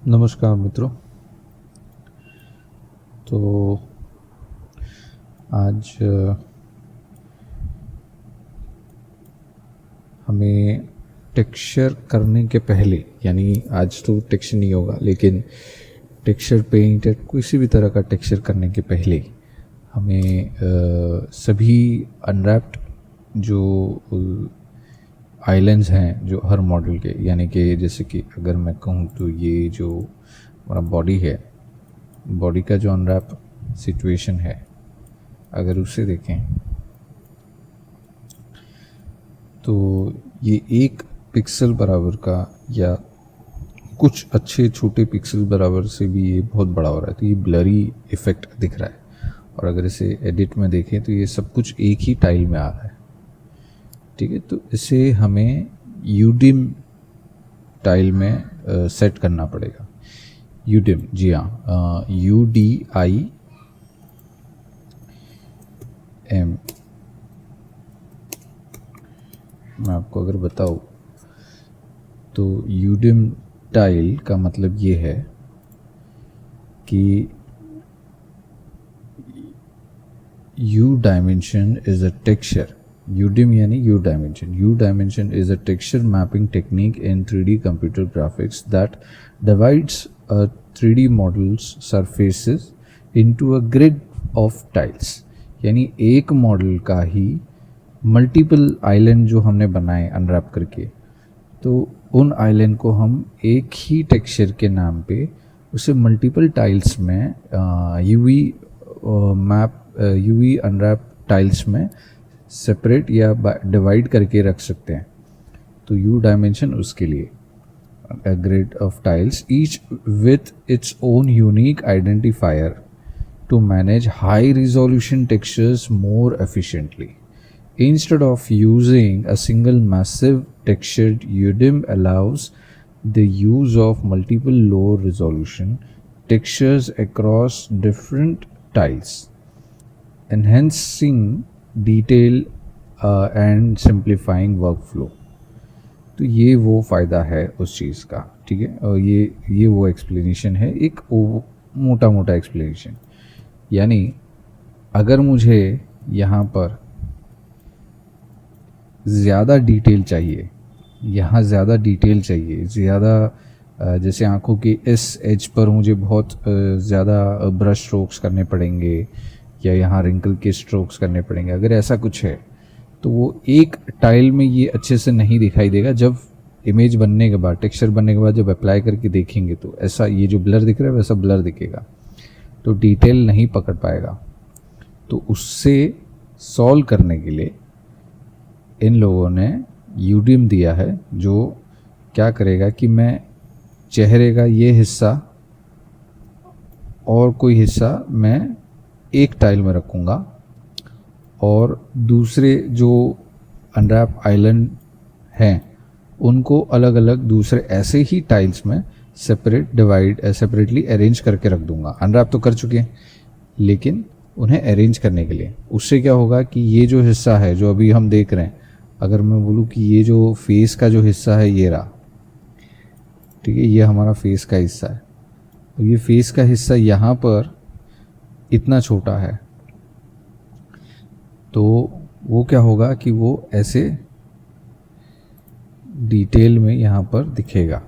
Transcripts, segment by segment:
नमस्कार मित्रों। तो आज हमें टेक्सचर करने के पहले, यानी आज तो टेक्सचर नहीं होगा, लेकिन टेक्सचर पेंट या किसी भी तरह का टेक्सचर करने के पहले हमें सभी अनरैप्ड जो आइलैंड्स हैं जो हर मॉडल के, यानी कि जैसे कि अगर मैं कहूँ तो ये जो हमारा बॉडी है, बॉडी का जो अनरैप सिचुएशन है, अगर उसे देखें तो ये 1 पिक्सल बराबर का या कुछ अच्छे छोटे पिक्सल बराबर से भी ये बहुत बड़ा हो रहा है, तो ये ब्लरी इफ़ेक्ट दिख रहा है। और अगर इसे एडिट में देखें तो ये सब कुछ एक ही टाइल में आ रहा है। ठीक है, तो इसे हमें यूडिम टाइल में सेट करना पड़ेगा। यूडिम, जी हाँ, UDIM। मैं आपको अगर बताऊँ तो यूडिम टाइल का मतलब ये है कि U dimension is a texture. UDIM यानी U dimension. U dimension is a texture mapping technique in 3D computer graphics that divides a 3D model's surfaces into a grid of tiles. यानी एक model का ही multiple island जो हमने बनाए unwrap करके, तो उन आइलैंड को हम एक ही टेक्सचर के नाम पे उसे मल्टीपल टाइल्स में यूवी अनरैप टाइल्स में सेपरेट या डिवाइड करके रख सकते हैं। तो यू डायमेंशन उसके लिए a grid of tiles, each with its own unique identifier to manage high resolution textures more efficiently. Instead of using a single massive textured UDIM allows the use of multiple low resolution textures across different tiles, enhancing detail and simplifying workflow. तो ये वो फ़ायदा है उस चीज़ का। ठीक है, और ये वो एक्सप्लेनेशन है, एक मोटा मोटा एक्सप्लेनेशन। यानी अगर मुझे यहाँ पर ज़्यादा डिटेल चाहिए, यहाँ ज़्यादा डिटेल चाहिए, ज़्यादा जैसे आँखों के इस एज पर मुझे बहुत ज़्यादा ब्रश स्ट्रोक्स करने पड़ेंगे या यहाँ रिंकल के स्ट्रोक्स करने पड़ेंगे, अगर ऐसा कुछ है तो वो एक टाइल में ये अच्छे से नहीं दिखाई देगा। जब इमेज बनने के बाद, टेक्सचर बनने के बाद जब अप्लाई करके देखेंगे तो ऐसा ये जो ब्लर दिख रहा है वैसा ब्लर दिखेगा, तो डिटेल नहीं पकड़ पाएगा। तो उससे सॉल्व करने के लिए इन लोगों ने यूडिम दिया है, जो क्या करेगा कि मैं चेहरे का ये हिस्सा और कोई हिस्सा मैं एक टाइल में रखूँगा और दूसरे जो अनरैप आइलैंड हैं उनको अलग अलग दूसरे ऐसे ही टाइल्स में सेपरेटली अरेंज करके रख दूंगा। अनरैप तो कर चुके हैं, लेकिन उन्हें अरेंज करने के लिए उससे क्या होगा कि ये जो हिस्सा है जो अभी हम देख रहे हैं, अगर मैं बोलूँ कि ये जो फेस का जो हिस्सा है ये रहा, ठीक है, ये हमारा फेस का हिस्सा है, तो ये फेस का हिस्सा यहाँ पर इतना छोटा है, तो वो क्या होगा कि वो ऐसे डिटेल में यहाँ पर दिखेगा।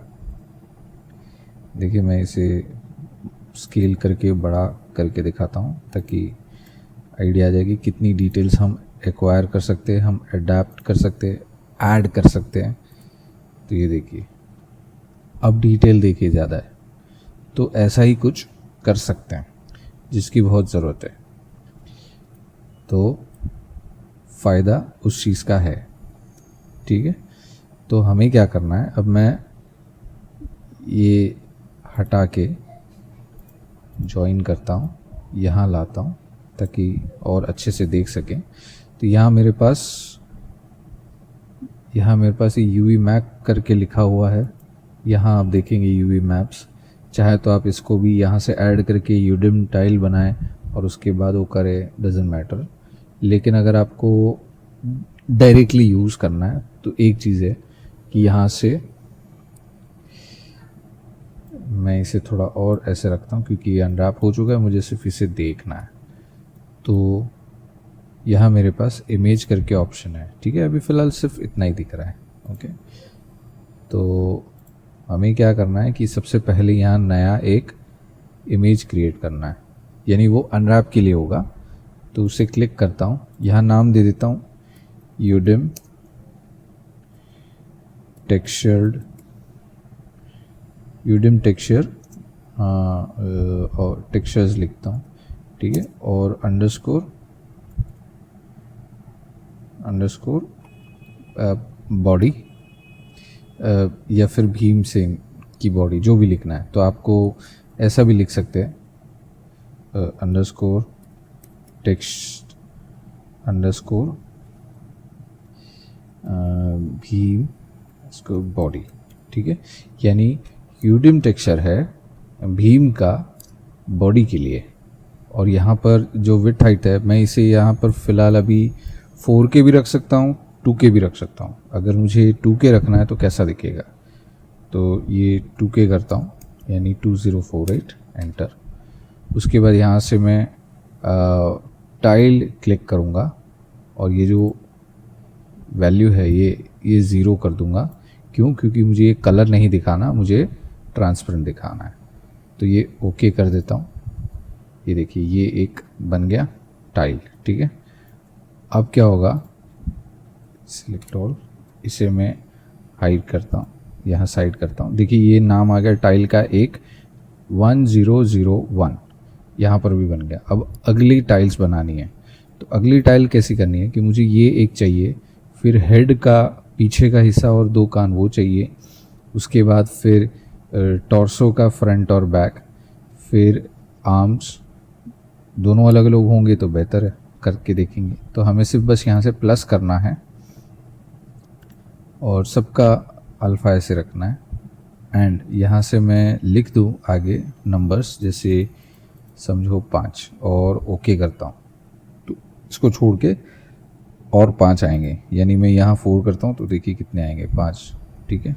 देखिए मैं इसे स्केल करके बड़ा करके दिखाता हूँ ताकि आइडिया आ जाए कि कितनी डिटेल्स हम एक्वायर कर सकते हैं, हम अडेप्ट कर सकते हैं, ऐड कर सकते हैं। तो ये देखिए, अब डिटेल देखिए ज़्यादा है, तो ऐसा ही कुछ कर सकते हैं जिसकी बहुत ज़रूरत है। तो फ़ायदा उस चीज़ का है। ठीक है, तो हमें क्या करना है, अब मैं ये हटा के जॉइन करता हूँ, यहाँ लाता हूँ ताकि और अच्छे से देख सकें। तो यहाँ मेरे पास ये यूवी मैप करके लिखा हुआ है। यहाँ आप देखेंगे यूवी मैप्स, चाहे तो आप इसको भी यहाँ से ऐड करके यूडिम टाइल बनाएं और उसके बाद वो करें, डजेंट मैटर। लेकिन अगर आपको डायरेक्टली यूज़ करना है तो एक चीज़ है कि यहाँ से मैं इसे थोड़ा और ऐसे रखता हूँ क्योंकि ये अनरैप हो चुका है, मुझे सिर्फ इसे देखना है। तो यहाँ मेरे पास इमेज करके ऑप्शन है, ठीक है। अभी फ़िलहाल सिर्फ इतना ही दिख रहा है, ओके। तो हमें क्या करना है कि सबसे पहले यहाँ नया एक इमेज क्रिएट करना है, यानी वो अनरैप के लिए होगा। तो उसे क्लिक करता हूँ, यहाँ नाम दे देता हूँ यूडिम टेक्सचर और टेक्सचर्स लिखता हूँ, ठीक है। और अंडरस्कोर बॉडी या फिर भीम सिंह की बॉडी, जो भी लिखना है। तो आपको ऐसा भी लिख सकते हैं अंडरस्कोर टेक्स्ट अंडरस्कोर भीम इसको बॉडी, ठीक है। यानी यूडिम टेक्सचर है भीम का बॉडी के लिए। और यहाँ पर जो विड्थ हाइट है, मैं इसे यहाँ पर फ़िलहाल अभी 4K भी रख सकता हूँ, 2K भी रख सकता हूँ। अगर मुझे 2K रखना है तो कैसा दिखेगा, तो ये 2K करता हूँ, यानी 2048 एंटर। उसके बाद यहाँ से मैं टाइल क्लिक करूँगा और ये जो वैल्यू है ये 0 कर दूँगा। क्यों? क्योंकि मुझे ये कलर नहीं दिखाना, मुझे ट्रांसपेरेंट दिखाना है। तो ये ओके कर देता हूँ। ये देखिए ये एक बन गया टाइल, ठीक है। अब क्या होगा, सिलेक्ट ऑल, इसे मैं हाइड करता हूँ, यहाँ साइड करता हूँ। देखिए ये नाम आ गया टाइल का एक 1001, यहाँ पर भी बन गया। अब अगली टाइल्स बनानी है। तो अगली टाइल कैसी करनी है कि मुझे ये एक चाहिए, फिर हेड का पीछे का हिस्सा और 2 कान वो चाहिए। उसके बाद फिर टॉर्सो का फ्रंट और बैक, फिर आर्म्स, दोनों अलग अलग होंगे तो बेहतर है, करके देखेंगे। तो हमें सिर्फ बस यहाँ से प्लस करना है और सबका अल्फ़ा ऐसे रखना है। एंड यहाँ से मैं लिख दूँ आगे नंबर्स, जैसे समझो 5, और ओके करता हूँ। तो इसको छोड़ के और 5 आएंगे, यानी मैं यहाँ 4 करता हूँ तो देखिए कितने आएंगे, 5, ठीक है।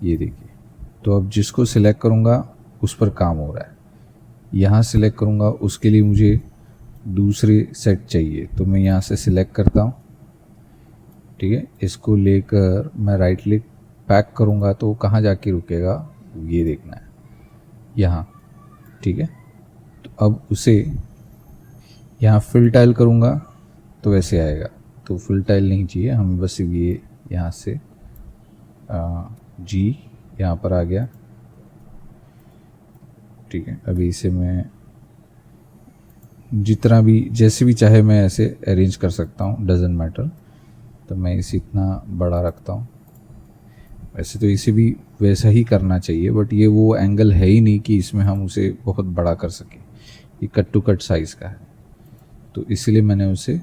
ये देखिए, तो अब जिसको सिलेक्ट करूँगा उस पर काम हो रहा है। यहाँ सिलेक्ट करूँगा उसके लिए मुझे दूसरे सेट चाहिए, तो मैं यहाँ से सिलेक्ट करता हूँ, ठीक है। इसको लेकर मैं राइट क्लिक पैक करूँगा तो कहाँ जाके रुकेगा ये देखना है, यहाँ, ठीक है। तो अब उसे यहाँ फिल टाइल करूँगा तो वैसे आएगा। तो फिल टाइल नहीं चाहिए हमें, बस ये यहाँ से जी यहाँ पर आ गया, ठीक है। अभी इसे मैं जितना भी जैसे भी चाहे मैं ऐसे अरेंज कर सकता हूँ, डजेंट मैटर। तो मैं इसे इतना बड़ा रखता हूँ। वैसे तो इसे भी वैसा ही करना चाहिए, बट ये वो एंगल है ही नहीं कि इसमें हम उसे बहुत बड़ा कर सकें। ये कट टू कट साइज़ का है, तो इसलिए मैंने उसे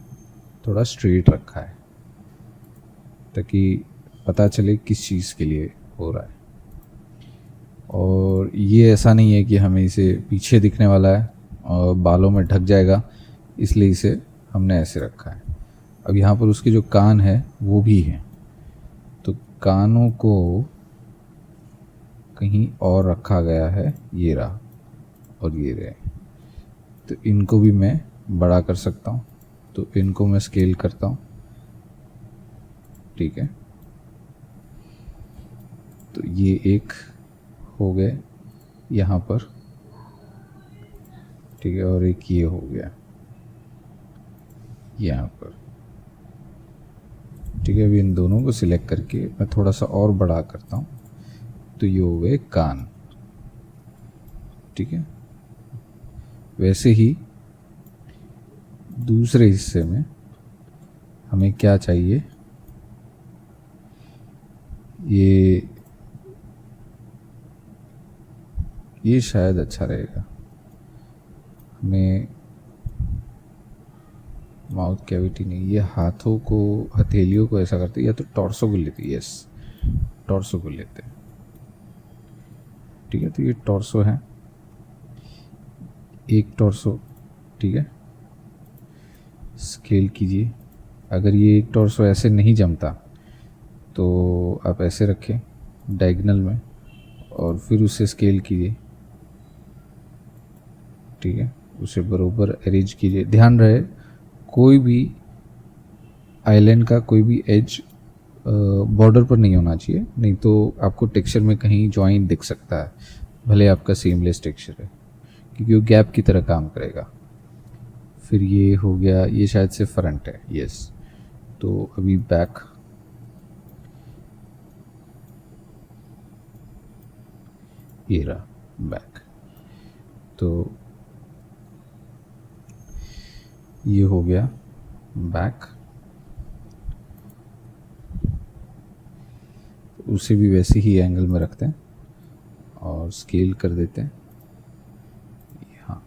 थोड़ा स्ट्रेट रखा है ताकि पता चले किस चीज़ के लिए हो रहा है। और ये ऐसा नहीं है कि हमें इसे पीछे दिखने वाला है और बालों में ढक जाएगा, इसलिए इसे हमने ऐसे रखा है। अब यहाँ पर उसके जो कान है वो भी हैं, तो कानों को कहीं और रखा गया है, ये रहा और ये रहे। तो इनको भी मैं बड़ा कर सकता हूँ, तो इनको मैं स्केल करता हूँ, ठीक है। तो ये एक हो गए यहाँ पर, ठीक है, और एक ये हो गया यहाँ पर, ठीक है। अभी इन दोनों को सिलेक्ट करके मैं थोड़ा सा और बड़ा करता हूँ, तो ये हो गए कान, ठीक है। वैसे ही दूसरे हिस्से में हमें क्या चाहिए, ये शायद अच्छा रहेगा। हमें माउथ कैविटी नहीं, ये हाथों को, हथेलियों को ऐसा करते, या तो टॉर्सो को लेते, यस टॉर्सो को लेते, ठीक है। तो ये टॉर्सो है, एक टॉर्सो, ठीक है। स्केल कीजिए। अगर ये एक टॉर्सो ऐसे नहीं जमता तो आप ऐसे रखें डायगोनल में, और फिर उसे स्केल कीजिए, ठीक है, उसे बरोबर अरेंज कीजिए। ध्यान रहे कोई भी आइलैंड का कोई भी एज बॉर्डर पर नहीं होना चाहिए, नहीं तो आपको टेक्सचर में कहीं जॉइंट दिख सकता है, भले आपका सीमलेस टेक्सचर है, क्योंकि वो गैप की तरह काम करेगा। फिर ये हो गया, ये शायद से फ्रंट है, यस। तो अभी बैक, ये रहा बैक। तो ये हो गया बैक, उसे भी वैसे ही एंगल में रखते हैं और स्केल कर देते हैं। हाँ,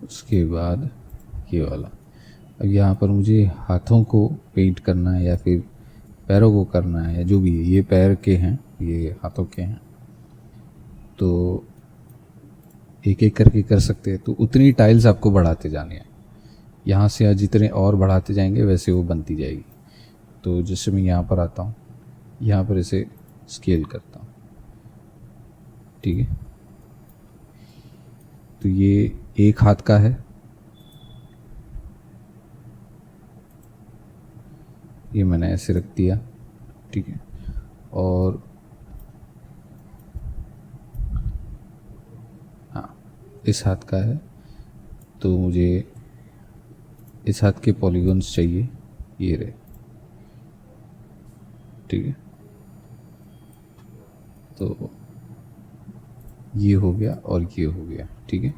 उसके बाद ये वाला। अब यहाँ पर मुझे हाथों को पेंट करना है या फिर पैरों को करना है, या जो भी है, ये पैर के हैं, ये हाथों के हैं, तो एक एक करके कर सकते हैं। तो उतनी टाइल्स आपको बढ़ाते जानी है, यहाँ से जितने और बढ़ाते जाएंगे वैसे वो बनती जाएगी। तो जैसे मैं यहाँ पर आता हूँ, यहाँ पर इसे स्केल करता हूँ, ठीक है। तो ये एक हाथ का है, ये मैंने ऐसे रख दिया, ठीक है। और हाँ, इस हाथ का है, तो मुझे इस हाथ के पॉलीगॉन्स चाहिए, ये रहे, ठीक है। तो ये हो गया और ये हो गया, ठीक है।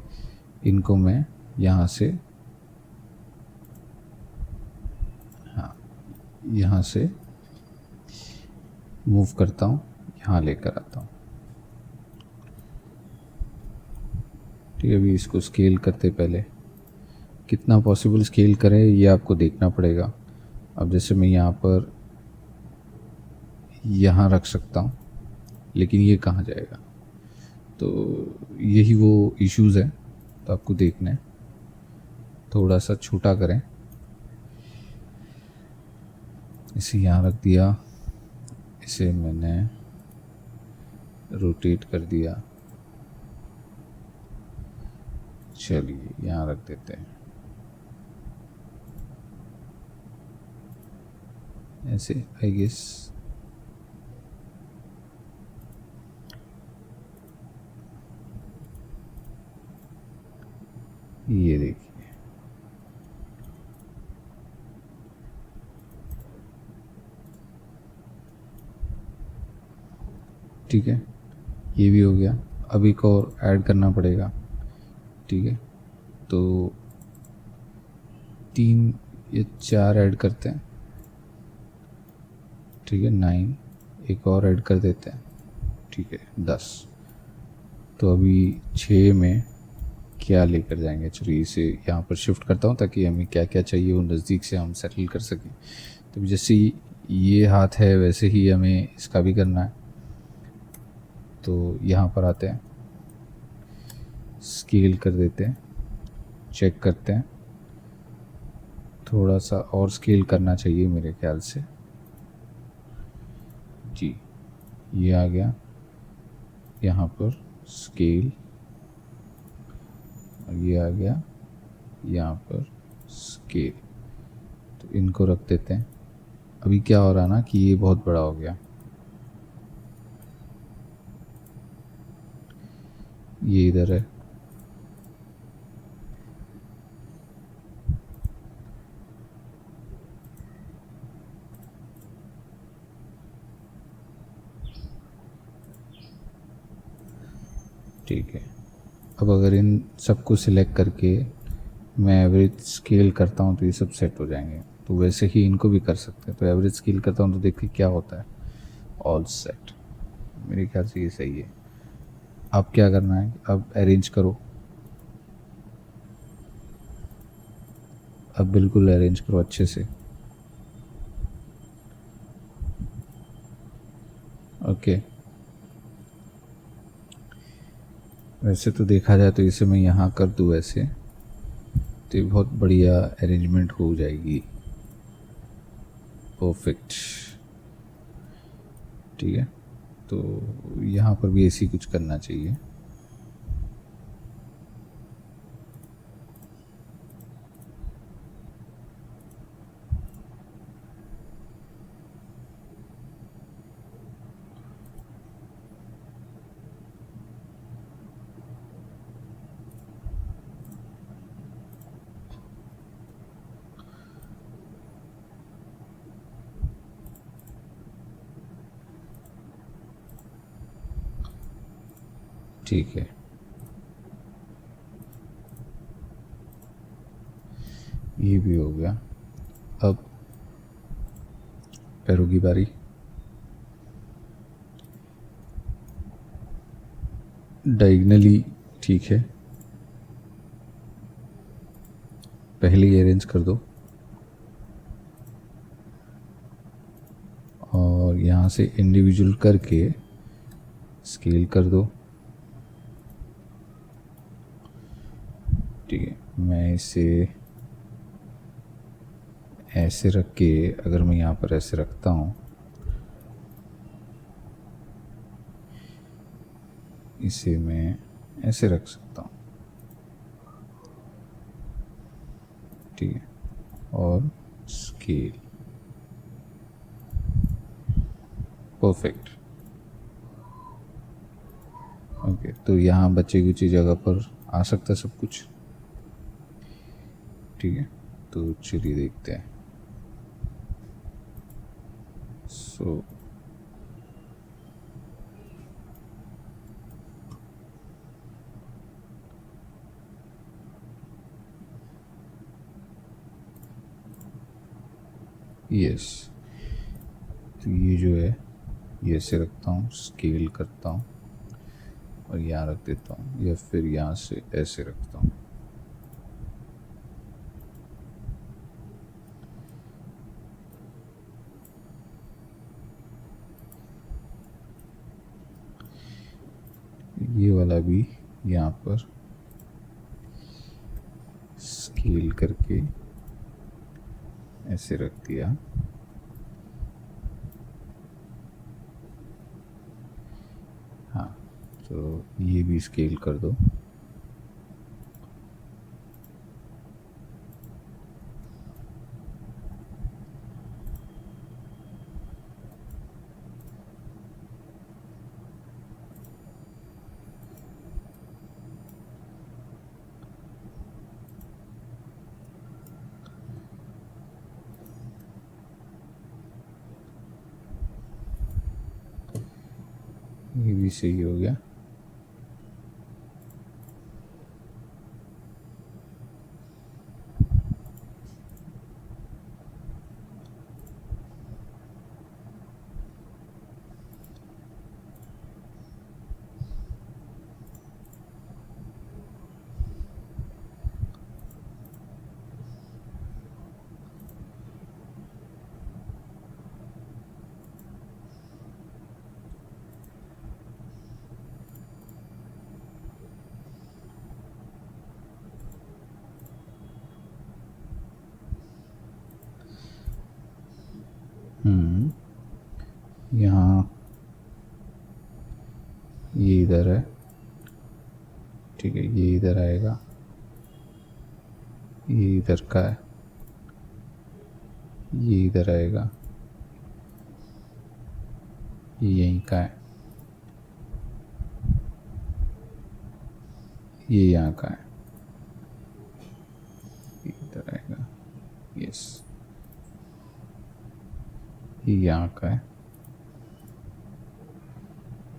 इनको मैं यहाँ से, हाँ, यहाँ से मूव करता हूँ, यहाँ लेकर आता हूँ, ठीक है। अभी इसको स्केल करते, पहले कितना पॉसिबल स्केल करें ये आपको देखना पड़ेगा। अब जैसे मैं यहाँ पर यहाँ रख सकता हूँ, लेकिन ये कहाँ जाएगा, तो यही वो इश्यूज़ है, तो आपको देखना है। थोड़ा सा छोटा करें, इसे यहाँ रख दिया, इसे मैंने रोटेट कर दिया, चलिए यहाँ रख देते हैं ऐसे, आई गेस। ये देखिए, ठीक है, ये भी हो गया। अब एक और ऐड करना पड़ेगा, ठीक है। तो 3 या 4 ऐड करते हैं, ठीक है, 9, एक और ऐड कर देते हैं, ठीक है, 10। तो अभी 6 में क्या लेकर जाएंगे, चलिए इसे यहाँ पर शिफ्ट करता हूँ ताकि हमें क्या क्या चाहिए वो नज़दीक से हम सेटल कर सकें। तो जैसे ये हाथ है वैसे ही हमें इसका भी करना है। तो यहाँ पर आते हैं, स्केल कर देते हैं, चेक करते हैं, थोड़ा सा और स्केल करना चाहिए मेरे ख्याल से, जी, ये आ गया। यहाँ पर स्केल, और ये आ गया यहाँ पर स्केल। तो इनको रख देते हैं। अभी क्या हो रहा ना कि ये बहुत बड़ा हो गया, ये इधर है, ठीक है। अब अगर इन सबको सिलेक्ट करके मैं एवरेज स्केल करता हूँ तो ये सब सेट हो जाएंगे। तो वैसे ही इनको भी कर सकते हैं। तो एवरेज स्केल करता हूँ तो देखिए क्या होता है, ऑल सेट। मेरे ख्याल से ये सही है। अब क्या करना है, अब अरेंज करो, अब बिल्कुल अरेंज करो अच्छे से, ओके। वैसे तो देखा जाए तो इसे मैं यहाँ कर दूँ ऐसे, तो ये बहुत बढ़िया अरेंजमेंट हो जाएगी। परफेक्ट। ठीक है, तो यहाँ पर भी ऐसी कुछ करना चाहिए। ठीक है, ये भी हो गया। अब पैरों की बारी। डायगनली ठीक है, पहले ही अरेंज कर दो और यहाँ से इंडिविजुअल करके स्केल कर दो। ठीक है, मैं इसे ऐसे रख के, अगर मैं यहाँ पर ऐसे रखता हूँ, इसे मैं ऐसे रख सकता हूँ। ठीक है, और स्केल। परफेक्ट। ओके, तो यहाँ बचे कुची जगह पर आ सकता है सब कुछ। ठीक है, तो चलिए देखते हैं। सो यस, तो ये जो है ये ऐसे रखता हूँ, स्केल करता हूँ और यहाँ रख देता हूँ, या फिर यहाँ से ऐसे रखता हूँ। ये वाला भी यहाँ पर स्केल करके ऐसे रख दिया। हाँ, तो ये भी स्केल कर दो। ये भी सही हो गया। यहाँ ये इधर है। ठीक है, ये इधर आएगा, ये इधर का है, ये इधर आएगा, ये यहीं का है, ये यहाँ का है, ये इधर आएगा। यस, ये यहाँ का है,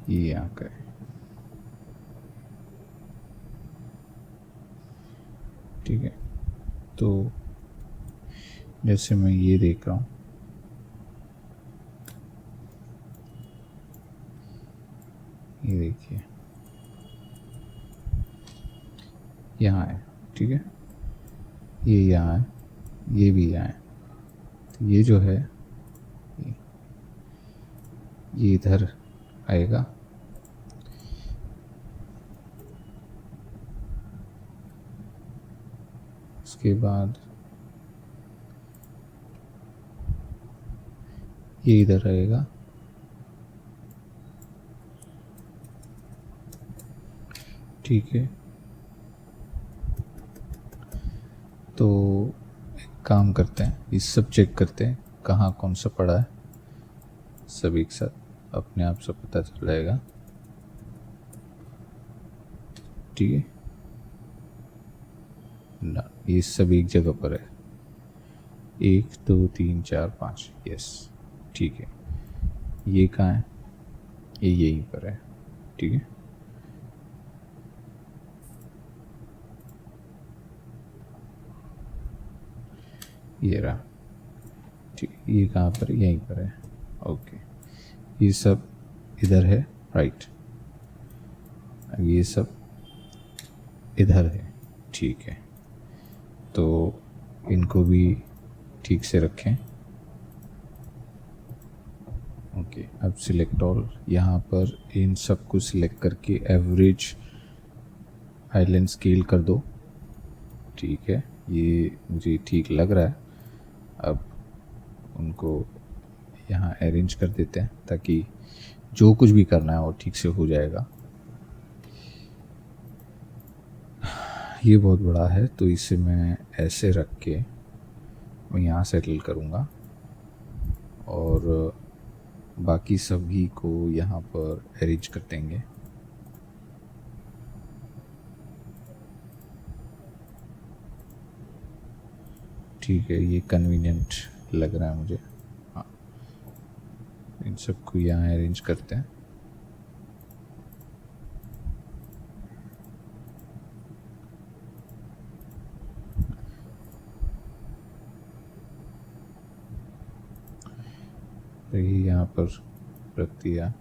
ये यहाँ का है। ठीक है, तो जैसे मैं ये देख रहा हूँ, ये देखिए यहाँ है। ठीक है, ये यहाँ है, ये भी यहाँ है। तो ये जो है ये इधर आएगा, उसके बाद ये इधर रहेगा, ठीक है। तो एक काम करते हैं, ये सब चेक करते हैं कहाँ कौन सा पड़ा है, सब एक साथ अपने आप से पता चल जाएगा, ठीक है ना। ये सब एक जगह पर है, 1 2 3 4 5, यस ठीक है। ये कहाँ है, ये यहीं पर है, ठीक है। ये रहा, ठीक है। ये कहाँ पर है, यहीं पर है, ओके। ये सब इधर है, राइट। ये सब इधर है, ठीक है। तो इनको भी ठीक से रखें, ओके। अब सिलेक्ट ऑल, यहाँ पर इन सब को सिलेक्ट करके एवरेज आइलैंड स्केल कर दो, ठीक है। ये मुझे ठीक लग रहा है। अब उनको यहाँ अरेंज कर देते हैं ताकि जो कुछ भी करना है वो ठीक से हो जाएगा। ये बहुत बड़ा है तो इसे मैं ऐसे रख के मैं यहाँ सेटल करूँगा और बाकी सभी को यहाँ पर अरेंज कर देंगे। ठीक है, ये कन्वीनियंट लग रहा है मुझे। हाँ, इन सबको यहाँ अरेंज करते हैं। तो ये यहाँ पर रख दिया,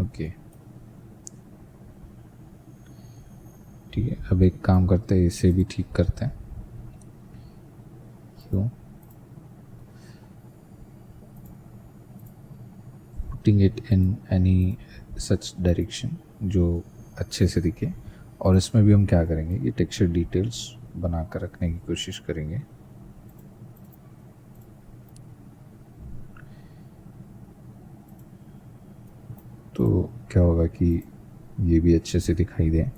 ओके ठीक है। अब एक काम करते हैं, इसे भी ठीक करते हैं। क्यों putting it in any such direction जो अच्छे से दिखे। और इसमें भी हम क्या करेंगे, ये टेक्सचर डिटेल्स बना कर रखने की कोशिश करेंगे। तो क्या होगा कि ये भी अच्छे से दिखाई दे।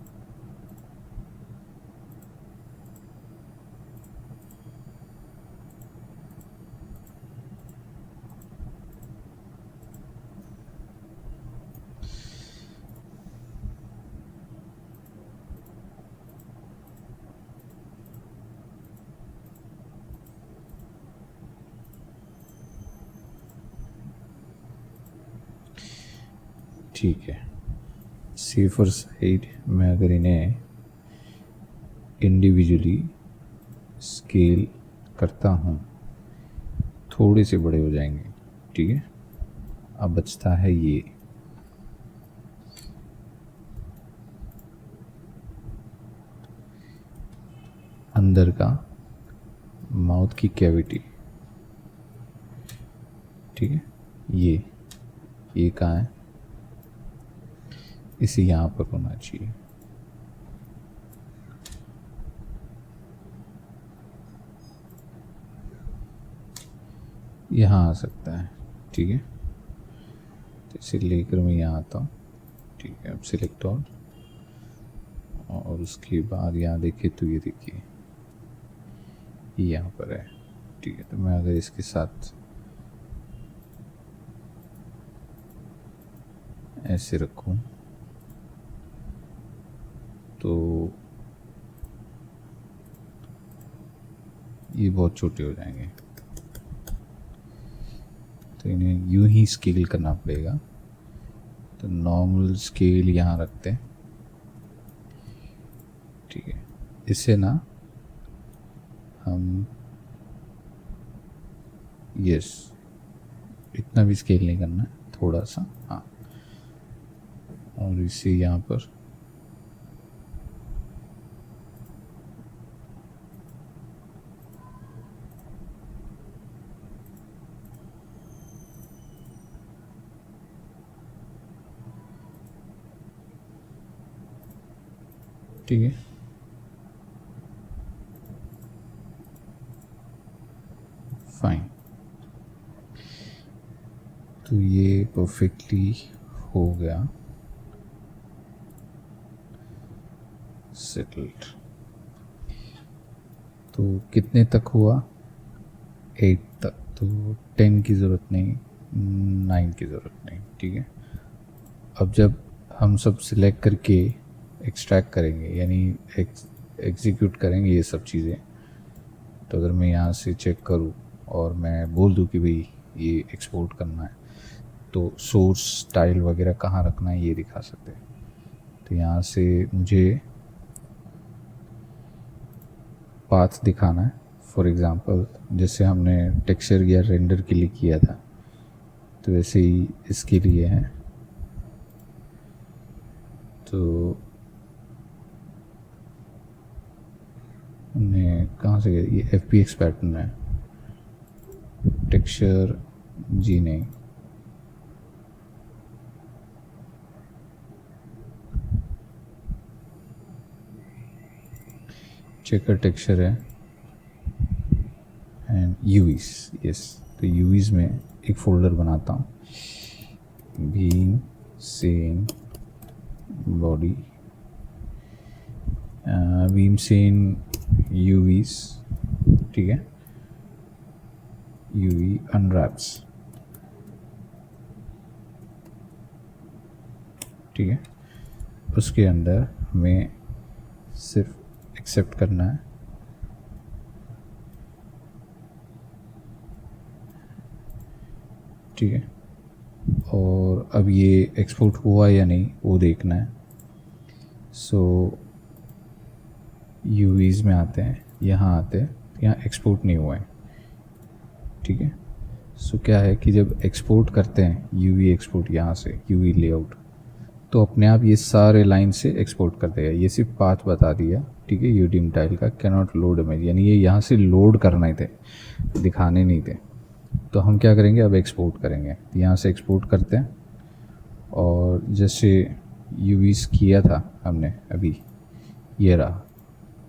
ठीक है, सेफर साइड में अगर इन्हें इंडिविजुअली स्केल करता हूँ थोड़े से बड़े हो जाएंगे, ठीक है। अब बचता है ये, अंदर का माउथ की कैविटी, ठीक है। ये कहाँ है, इसे यहाँ पर होना चाहिए। यहाँ आ सकता है, ठीक है। तो इसे लेकर मैं यहाँ आता हूँ, ठीक है। अब सिलेक्ट ऑल और उसके बाद यहाँ देखिए तो ये देखिए ये यहाँ पर है, ठीक है। तो मैं अगर इसके साथ ऐसे रखूँ तो ये बहुत छोटे हो जाएंगे, तो इन्हें यूं ही स्केल करना पड़ेगा। तो नॉर्मल स्केल यहाँ रखते हैं, ठीक है। इसे ना हम यस इतना भी स्केल नहीं करना है, थोड़ा सा, हाँ। और इसे यहाँ पर ठीक है। तो ये परफेक्टली हो गया, सेटल्ड। तो कितने तक हुआ? 8 तक। तो 10 की ज़रूरत नहीं, 9 की ज़रूरत नहीं, ठीक है। अब जब हम सब सिलेक्ट करके एक्सट्रैक्ट करेंगे, यानी एग्जीक्यूट करेंगे ये सब चीज़ें, तो अगर मैं यहाँ से चेक करूँ और मैं बोल दूँ कि भाई ये एक्सपोर्ट करना है, तो सोर्स स्टाइल वगैरह कहाँ रखना है ये दिखा सकते हैं। तो यहाँ से मुझे पाथ दिखाना है। फॉर एग्ज़ाम्पल जैसे हमने टेक्सचर या रेंडर के लिए किया था, तो वैसे ही इसके लिए है। तो हमने कहाँ से किया? ये FBX पैटर्न है, टेक्सचर जी नहीं, चेकर टेक्सचर है एंड यूवीज। यस, तो यूवीज में एक फोल्डर बनाता हूँ, beam scene body, beam scene UVs, ठीक है, यूवी अनरैप्स, ठीक है। उसके अंदर हमें सिर्फ एक्सेप्ट करना है, ठीक है। और अब ये एक्सपोर्ट हुआ या नहीं वो देखना है। सो यूवीज़ में आते हैं, यहाँ आते हैं, यहाँ एक्सपोर्ट नहीं हुआ है, ठीक है। सो क्या है कि जब एक्सपोर्ट करते हैं यूवी एक्सपोर्ट यहाँ से यूवी लेआउट, तो अपने आप ये सारे लाइन से एक्सपोर्ट कर देगा। ये सिर्फ पाथ बता दिया, ठीक है, यूडीएम टाइल का कैनॉट लोड इमेज, यानी ये यहाँ से लोड करने थे, दिखाने नहीं थे। तो हम क्या करेंगे, अब एक्सपोर्ट करेंगे। यहाँ से एक्सपोर्ट करते हैं और जैसे यूवीज़ किया था हमने अभी, ये रहा,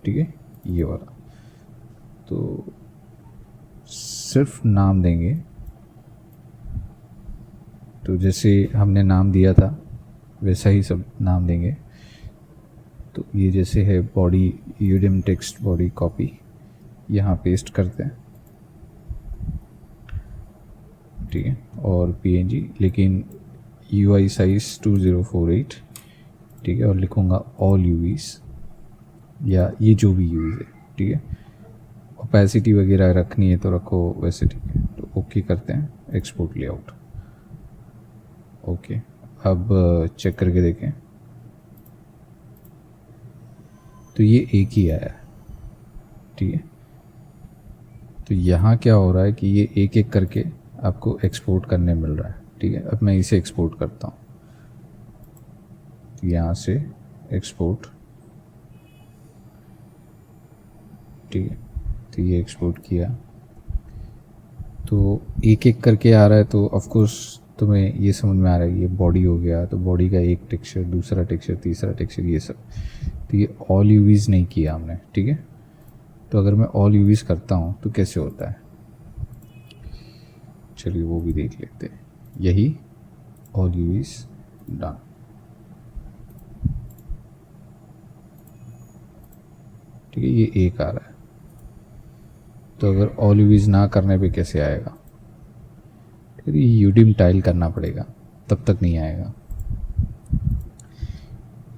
ठीक है, ये वाला। तो सिर्फ नाम देंगे, तो जैसे हमने नाम दिया था वैसा ही सब नाम देंगे। तो ये जैसे है body, UDM text body copy, यहाँ पेस्ट करते हैं, ठीक है, और PNG, लेकिन UI साइज 2048, ठीक है, और लिखूँगा ऑल यूवीज़ या ये जो भी यूवीज़ है, ठीक है। ओपेसिटी वगैरह रखनी है तो रखो, वैसे ठीक है। तो ओके करते हैं, एक्सपोर्ट लेआउट, ओके। अब चेक करके देखें, तो ये एक ही आया, ठीक है। तो यहाँ क्या हो रहा है कि ये एक एक करके आपको एक्सपोर्ट करने मिल रहा है, ठीक है। अब मैं इसे एक्सपोर्ट करता हूँ, यहाँ से एक्सपोर्ट, ठीक है। तो ये एक्सपोर्ट किया, तो एक एक करके आ रहा है। तो ऑफ कोर्स तुम्हें ये समझ में आ रहा है, ये बॉडी हो गया, तो बॉडी का एक टेक्सचर, दूसरा टेक्सचर, तीसरा टेक्सचर, ये सब। तो ये ऑल यूवीज़ नहीं किया हमने, ठीक है। तो अगर मैं ऑल यूवीज़ करता हूँ तो कैसे होता है, चलिए वो भी देख लेते हैं। यही ऑल यूवीज़ डन, ठीक है, ये एक आ रहा है। तो अगर ऑल यूवीज़ ना करने पे कैसे आएगा, ठीक है, ये यूडीएम टाइल करना पड़ेगा, तब तक नहीं आएगा।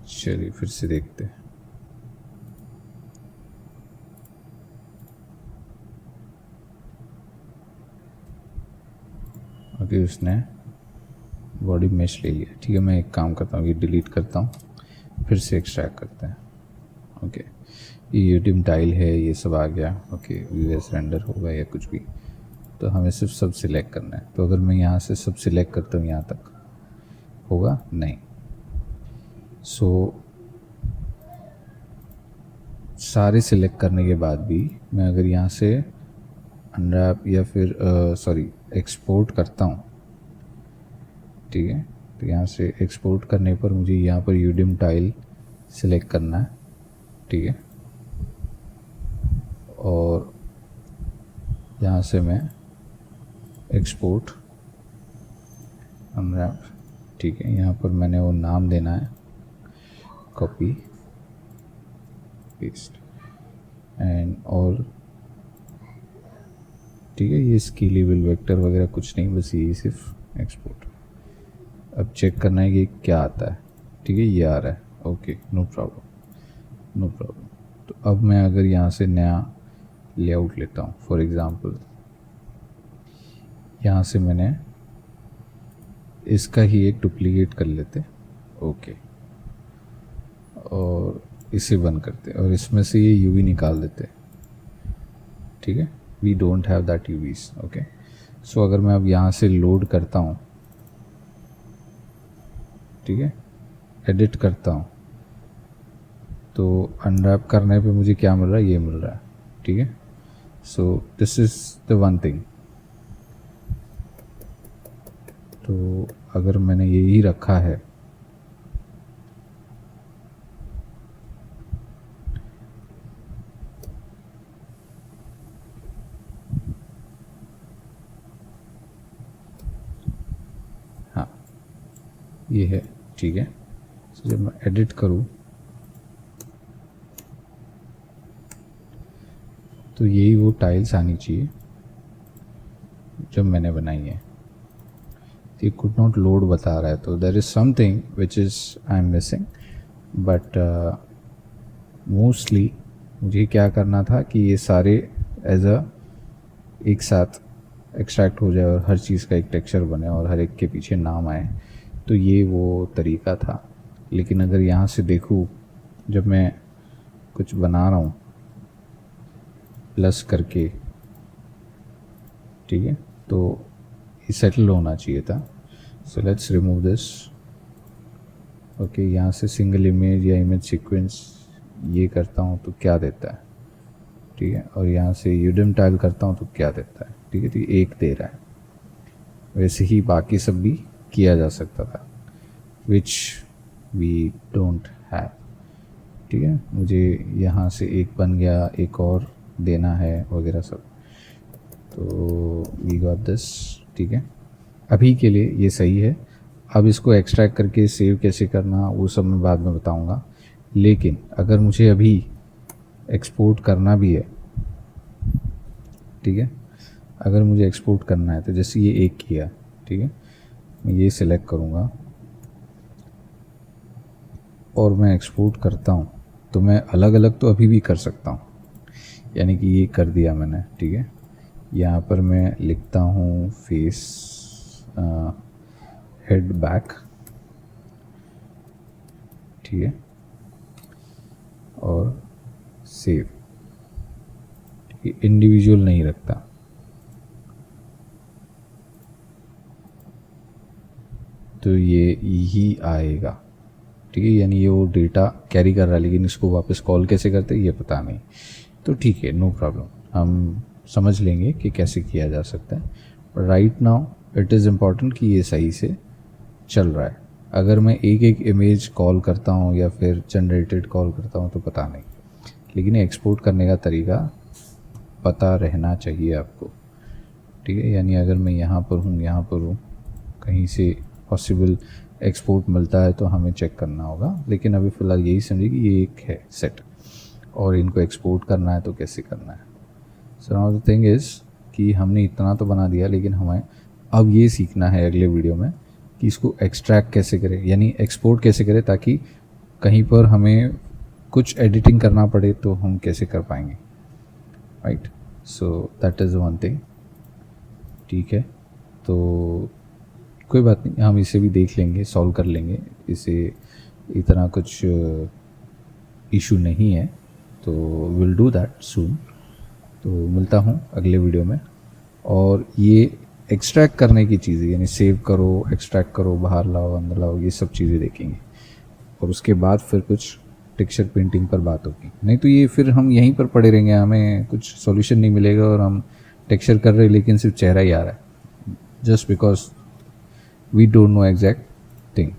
चलिए फिर से देखते हैं। अभी उसने बॉडी मैश ले लिया, ठीक है। मैं एक काम करता हूँ, ये डिलीट करता हूँ, फिर से एक्सट्रैक्ट करते हैं, ओके। ये यूडीएम टाइल है, ये सब आ गया, ओके। यूएस रेंडर होगा या कुछ भी, तो हमें सिर्फ सब सिलेक्ट करना है। तो अगर मैं यहाँ से सब सिलेक्ट करता हूँ, यहाँ तक होगा नहीं। सो सारे सिलेक्ट करने के बाद भी मैं अगर यहाँ से अनरैप या फिर सॉरी एक्सपोर्ट करता हूँ, ठीक है। तो यहाँ से एक्सपोर्ट करने पर मुझे यहाँ पर यूडीएम टाइल सिलेक्ट करना है, ठीक है। और यहाँ से मैं एक्सपोर्ट अनरैप, ठीक है। यहाँ पर मैंने वो नाम देना है, कॉपी पेस्ट एंड और ठीक है। ये स्केलेबल वेक्टर वगैरह कुछ नहीं, बस ये सिर्फ एक्सपोर्ट। अब चेक करना है कि क्या आता है, ठीक है। ये आ रहा है, okay, no problem, no problem. तो अब मैं अगर यहाँ से नया लेआउट लेता हूँ, फॉर एग्ज़ाम्पल यहाँ से मैंने इसका ही एक डुप्लीकेट कर लेते, ओके, और इसे बंद करते और इसमें से ये यूवी निकाल देते, ठीक है। We don't have that UVs, okay. So अगर मैं अब यहाँ से लोड करता हूँ, ठीक है, एडिट करता हूँ, तो अनरैप करने पे मुझे क्या मिल रहा है, ये मिल रहा है, ठीक है। So this is the one thing. तो अगर मैंने यही रखा है, हाँ ये है, ठीक है। तो जब मैं एडिट करूँ तो यही वो टाइल्स आनी चाहिए जो मैंने बनाई है। ये कुड नॉट लोड बता रहा है, तो there is something which is I am missing, but mostly मुझे क्या करना था कि ये सारे एज अ एक साथ एक्सट्रैक्ट हो जाए और हर चीज़ का एक टेक्सचर बने और हर एक के पीछे नाम आए, तो ये वो तरीका था। लेकिन अगर यहाँ से देखूँ, जब मैं कुछ बना रहा हूँ प्लस करके, ठीक है, तो ये सेटल होना चाहिए था। So let's remove this, okay. यहाँ से सिंगल इमेज या इमेज सीक्वेंस ये करता हूँ तो क्या देता है, ठीक है। और यहाँ से यूडम टाइल करता हूँ तो क्या देता है, ठीक है। तो ये एक दे रहा है। वैसे ही बाकी सब भी किया जा सकता था, विच वी डोंट हैव, ठीक है। मुझे यहाँ से एक बन गया, एक और देना है वगैरह सब, तो वी गॉट दिस, ठीक है। अभी के लिए ये सही है। अब इसको एक्सट्रैक्ट करके सेव कैसे करना वो सब मैं बाद में बताऊंगा। लेकिन अगर मुझे अभी एक्सपोर्ट करना भी है, ठीक है, अगर मुझे एक्सपोर्ट करना है तो जैसे ये एक किया, ठीक है, मैं ये सिलेक्ट करूँगा और मैं एक्सपोर्ट करता हूँ, तो मैं अलग अलग तो अभी भी कर सकता हूँ, यानी कि ये कर दिया मैंने, ठीक है। यहाँ पर मैं लिखता हूँ फेस हेड बैक, ठीक है, और सेव, इंडिविजुअल नहीं रखता, तो ये ही आएगा, ठीक है। यानी ये वो डेटा कैरी कर रहा है, लेकिन इसको वापस कॉल कैसे करते ये पता नहीं, तो ठीक है, नो प्रॉब्लम, हम समझ लेंगे कि कैसे किया जा सकता है। Right now it is important कि ये सही से चल रहा है। अगर मैं एक एक इमेज कॉल करता हूँ या फिर जनरेटेड कॉल करता हूँ तो पता नहीं, लेकिन एक्सपोर्ट करने का तरीका पता रहना चाहिए आपको, ठीक है। यानी अगर मैं यहाँ पर हूँ, कहीं से पॉसिबल एक्सपोर्ट मिलता है तो हमें चेक करना होगा, लेकिन अभी फ़िलहाल यही समझिए कि ये एक है सेट और इनको एक्सपोर्ट करना है तो कैसे करना है। So now the thing is कि हमने इतना तो बना दिया, लेकिन हमें अब ये सीखना है अगले वीडियो में कि इसको एक्सट्रैक्ट कैसे करें, यानी एक्सपोर्ट कैसे करें, ताकि कहीं पर हमें कुछ एडिटिंग करना पड़े तो हम कैसे कर पाएंगे, right. So that is one thing, ठीक है। तो कोई बात नहीं, हम इसे भी देख लेंगे, सॉल्व कर लेंगे इसे, इतना कुछ इशू नहीं है, तो विल डू दैट सून। तो मिलता हूँ अगले वीडियो में, और ये एक्सट्रैक्ट करने की चीज़ें, यानी सेव करो, एक्सट्रैक्ट करो, बाहर लाओ, अंदर लाओ, ये सब चीज़ें देखेंगे, और उसके बाद फिर कुछ टेक्सचर पेंटिंग पर बात होगी। नहीं तो ये फिर हम यहीं पर पड़े रहेंगे, हमें कुछ सॉल्यूशन नहीं मिलेगा और हम टेक्सचर कर रहे हैं लेकिन सिर्फ चेहरा ही आ रहा है, just because we don't know exact thing.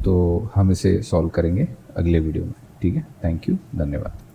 तो हम इसे सॉल्व करेंगे अगले वीडियो में, ठीक है। थैंक यू, धन्यवाद।